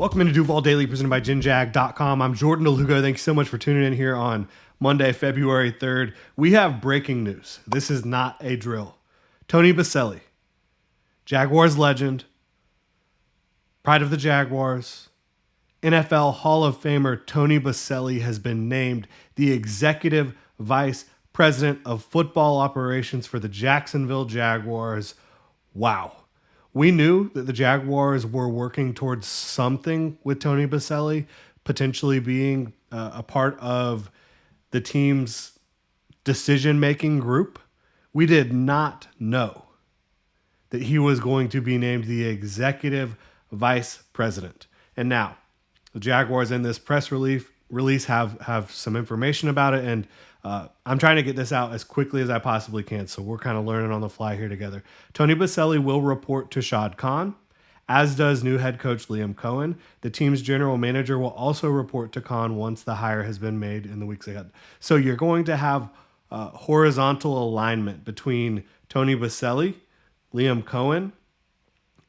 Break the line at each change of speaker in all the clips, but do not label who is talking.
Welcome into Duval Daily, presented by GinJag.com. I'm Jordan DeLugo. Thanks so much for tuning in here on Monday, February 3rd. We have breaking news. This is not a drill. Tony Boselli, Jaguars legend, pride of the Jaguars, NFL Hall of Famer Tony Boselli has been named the Executive Vice President of Football Operations for the Jacksonville Jaguars. Wow. We knew that the Jaguars were working towards something with Tony Boselli, potentially being a part of the team's decision-making group. We did not know that he was going to be named the Executive Vice President. And now, the Jaguars in this press release have some information about it, and I'm trying to get this out as quickly as I possibly can, so we're kind of learning on the fly here together. Tony Boselli will report to Shad Khan, as does new head coach Liam Cohen. The team's general manager will also report to Khan once the hire has been made in the weeks ahead. So you're going to have horizontal alignment between Tony Boselli, Liam Cohen,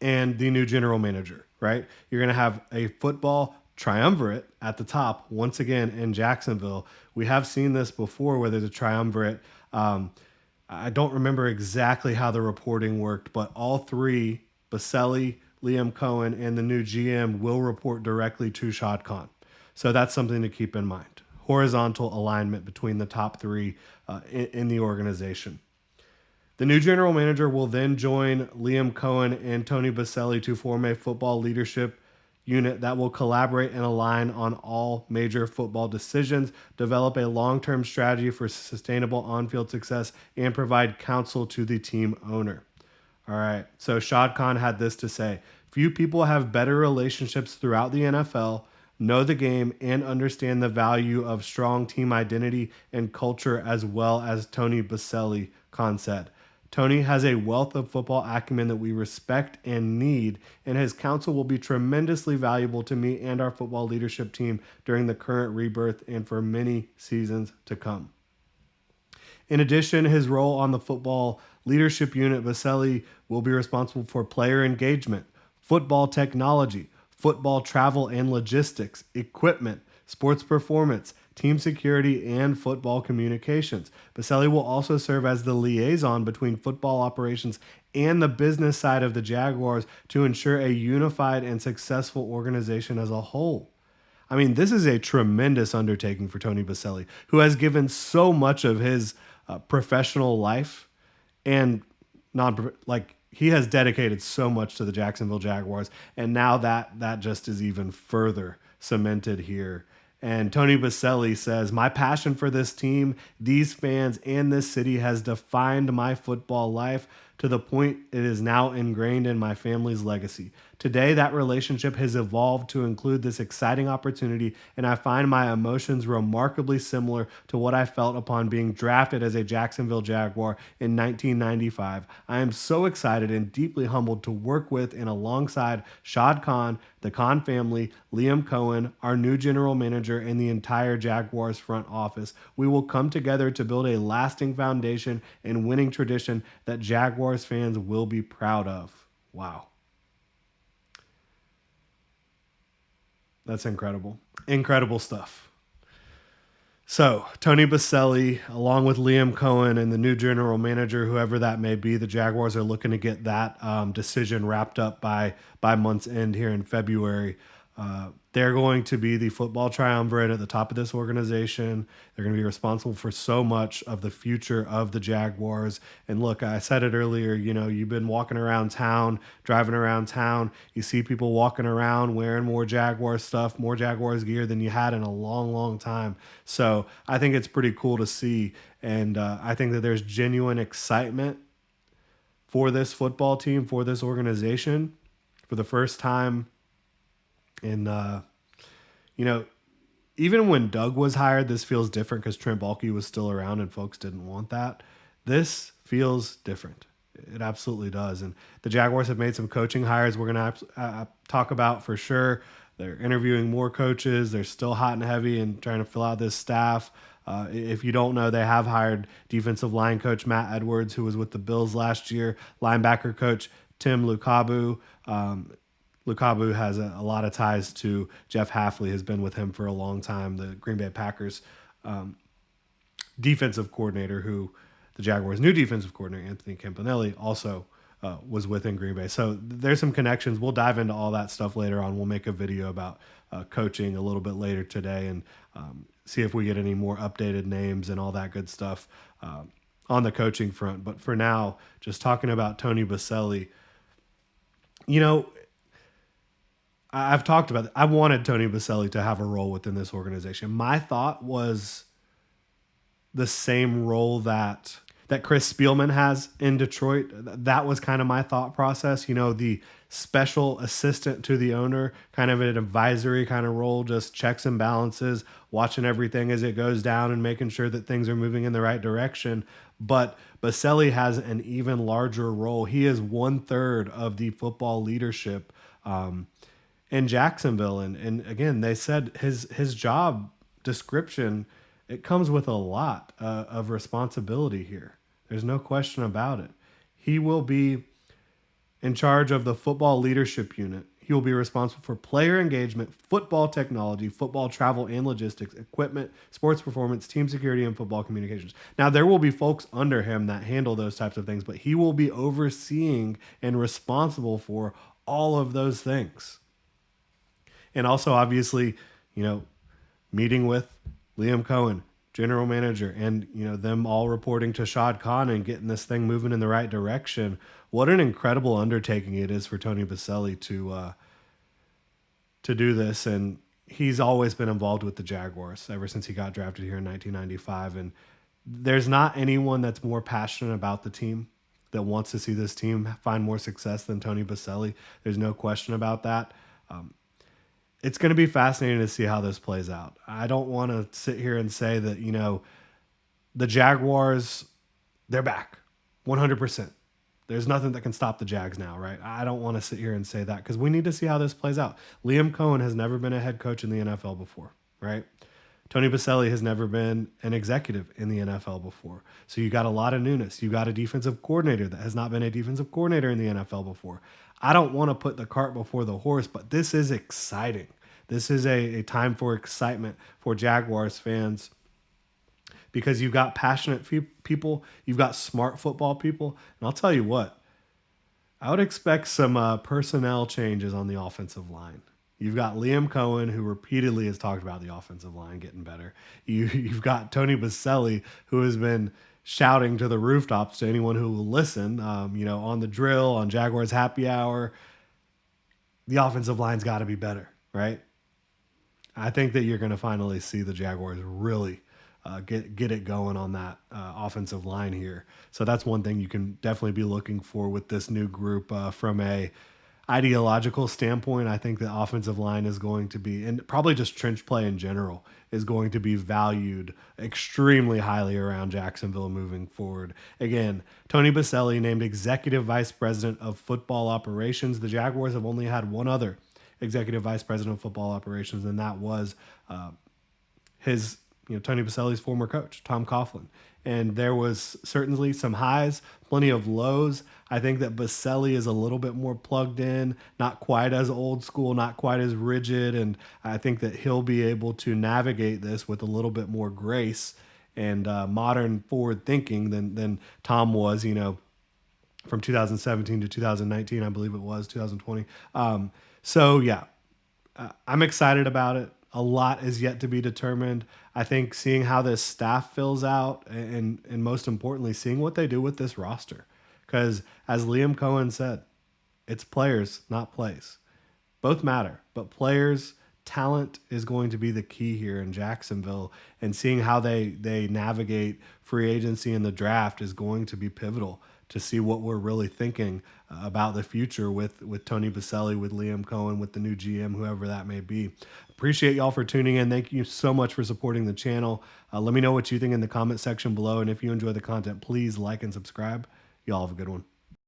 and the new general manager, right? You're going to have a football triumvirate at the top once again in Jacksonville. We have seen this before where there's a triumvirate. I don't remember exactly how the reporting worked, but all three, Boselli, Liam Cohen, and the new GM will report directly to Shad Khan. So that's something to keep in mind. Horizontal alignment between the top three in the organization. The new general manager will then join Liam Cohen and Tony Boselli to form a football leadership unit that will collaborate and align on all major football decisions, develop a long-term strategy for sustainable on-field success, and provide counsel to the team owner. All right, so Shad Khan had this to say: few people have better relationships throughout the NFL, know the game, and understand the value of strong team identity and culture as well as Tony Boselli, Khan said. Tony has a wealth of football acumen that we respect and need, and his counsel will be tremendously valuable to me and our football leadership team during the current rebirth and for many seasons to come. In addition, his role on the football leadership unit, Boselli will be responsible for player engagement, football technology, football travel and logistics, equipment, sports performance, team security, and football communications. Boselli will also serve as the liaison between football operations and the business side of the Jaguars to ensure a unified and successful organization as a whole. I mean, this is a tremendous undertaking for Tony Boselli, who has given so much of his professional life and he has dedicated so much to the Jacksonville Jaguars, and now that just is even further cemented here. And Tony Boselli says, my passion for this team, these fans, and this city has defined my football life to the point it is now ingrained in my family's legacy. Today, that relationship has evolved to include this exciting opportunity, and I find my emotions remarkably similar to what I felt upon being drafted as a Jacksonville Jaguar in 1995. I am so excited and deeply humbled to work with and alongside Shad Khan, the Khan family, Liam Cohen, our new general manager, and the entire Jaguars front office. We will come together to build a lasting foundation and winning tradition that Jaguars fans will be proud of. Wow. That's incredible. Incredible stuff. So, Tony Boselli, along with Liam Cohen and the new general manager, whoever that may be, the Jaguars are looking to get that decision wrapped up by month's end here in February. They're going to be the football triumvirate at the top of this organization. They're going to be responsible for so much of the future of the Jaguars. And look, I said it earlier, you've been walking around town, driving around town. You see people walking around wearing more Jaguars stuff, more Jaguars gear than you had in a long, long time. So I think it's pretty cool to see. And I think that there's genuine excitement for this football team, for this organization, for the first time. And, even when Doug was hired, this feels different because Trent Baalke was still around and folks didn't want that. This feels different. It absolutely does. And the Jaguars have made some coaching hires we're going to talk about for sure. They're interviewing more coaches. They're still hot and heavy and trying to fill out this staff. If you don't know, they have hired defensive line coach Matt Edwards, who was with the Bills last year, linebacker coach Tim Lukabu. Lukaku has a lot of ties to Jeff Hafley, has been with him for a long time, the Green Bay Packers defensive coordinator, who the Jaguars' new defensive coordinator, Anthony Campanelli, also was within Green Bay. So there's some connections. We'll dive into all that stuff later on. We'll make a video about coaching a little bit later today and see if we get any more updated names and all that good stuff on the coaching front. But for now, just talking about Tony Boselli, you know, I've talked about it. I wanted Tony Boselli to have a role within this organization. My thought was the same role that Chris Spielman has in Detroit. That was kind of my thought process. You know, the special assistant to the owner, kind of an advisory kind of role, just checks and balances, watching everything as it goes down and making sure that things are moving in the right direction. But Boselli has an even larger role. He is 1/3 of the football leadership in Jacksonville. And again, they said his job description, it comes with a lot of responsibility here. There's no question about it. He will be in charge of the football leadership unit. He will be responsible for player engagement, football technology, football travel and logistics, equipment, sports performance, team security, and football communications. Now, there will be folks under him that handle those types of things, but he will be overseeing and responsible for all of those things. And also, obviously, you know, meeting with Liam Cohen, general manager, and, you know, them all reporting to Shad Khan and getting this thing moving in the right direction. What an incredible undertaking it is for Tony Boselli to do this. And he's always been involved with the Jaguars ever since he got drafted here in 1995. And there's not anyone that's more passionate about the team, that wants to see this team find more success, than Tony Boselli. There's no question about that. It's going to be fascinating to see how this plays out. I don't want to sit here and say that, you know, the Jaguars, they're back 100%. There's nothing that can stop the Jags now, right? I don't want to sit here and say that, because we need to see how this plays out. Liam Cohen has never been a head coach in the NFL before, right? Tony Boselli has never been an executive in the NFL before. So you got a lot of newness. You got a defensive coordinator that has not been a defensive coordinator in the NFL before. I don't want to put the cart before the horse, but this is exciting. This is a time for excitement for Jaguars fans, because you've got passionate people, you've got smart football people. And I'll tell you what, I would expect some personnel changes on the offensive line. You've got Liam Cohen, who repeatedly has talked about the offensive line getting better. You've got Tony Boselli, who has been shouting to the rooftops to anyone who will listen, you know, on the drill, on Jaguars Happy Hour. The offensive line's got to be better, right? I think that you're going to finally see the Jaguars really get it going on that offensive line here. So that's one thing you can definitely be looking for with this new group from a ideological standpoint. I think the offensive line is going to be, and probably just trench play in general, is going to be valued extremely highly around Jacksonville moving forward. Again, Tony Boselli named Executive Vice President of Football Operations. The Jaguars have only had one other Executive Vice President of Football Operations, and that was his, you know, Tony Boselli's former coach, Tom Coughlin. And there was certainly some highs, plenty of lows. I think that Boselli is a little bit more plugged in, not quite as old school, not quite as rigid. And I think that he'll be able to navigate this with a little bit more grace and modern forward thinking than Tom was, you know, from 2017 to 2019, I believe it was, 2020. So, yeah, I'm excited about it. A lot is yet to be determined. I think seeing how this staff fills out, and most importantly, seeing what they do with this roster. Because as Liam Cohen said, it's players, not plays. Both matter, but players, talent is going to be the key here in Jacksonville. And seeing how they navigate free agency and the draft is going to be pivotal to see what we're really thinking about the future with Tony Boselli, with Liam Cohen, with the new GM, whoever that may be. Appreciate y'all for tuning in. Thank you so much for supporting the channel. Let me know what you think in the comment section below. And if you enjoy the content, please like and subscribe. Y'all have a good one.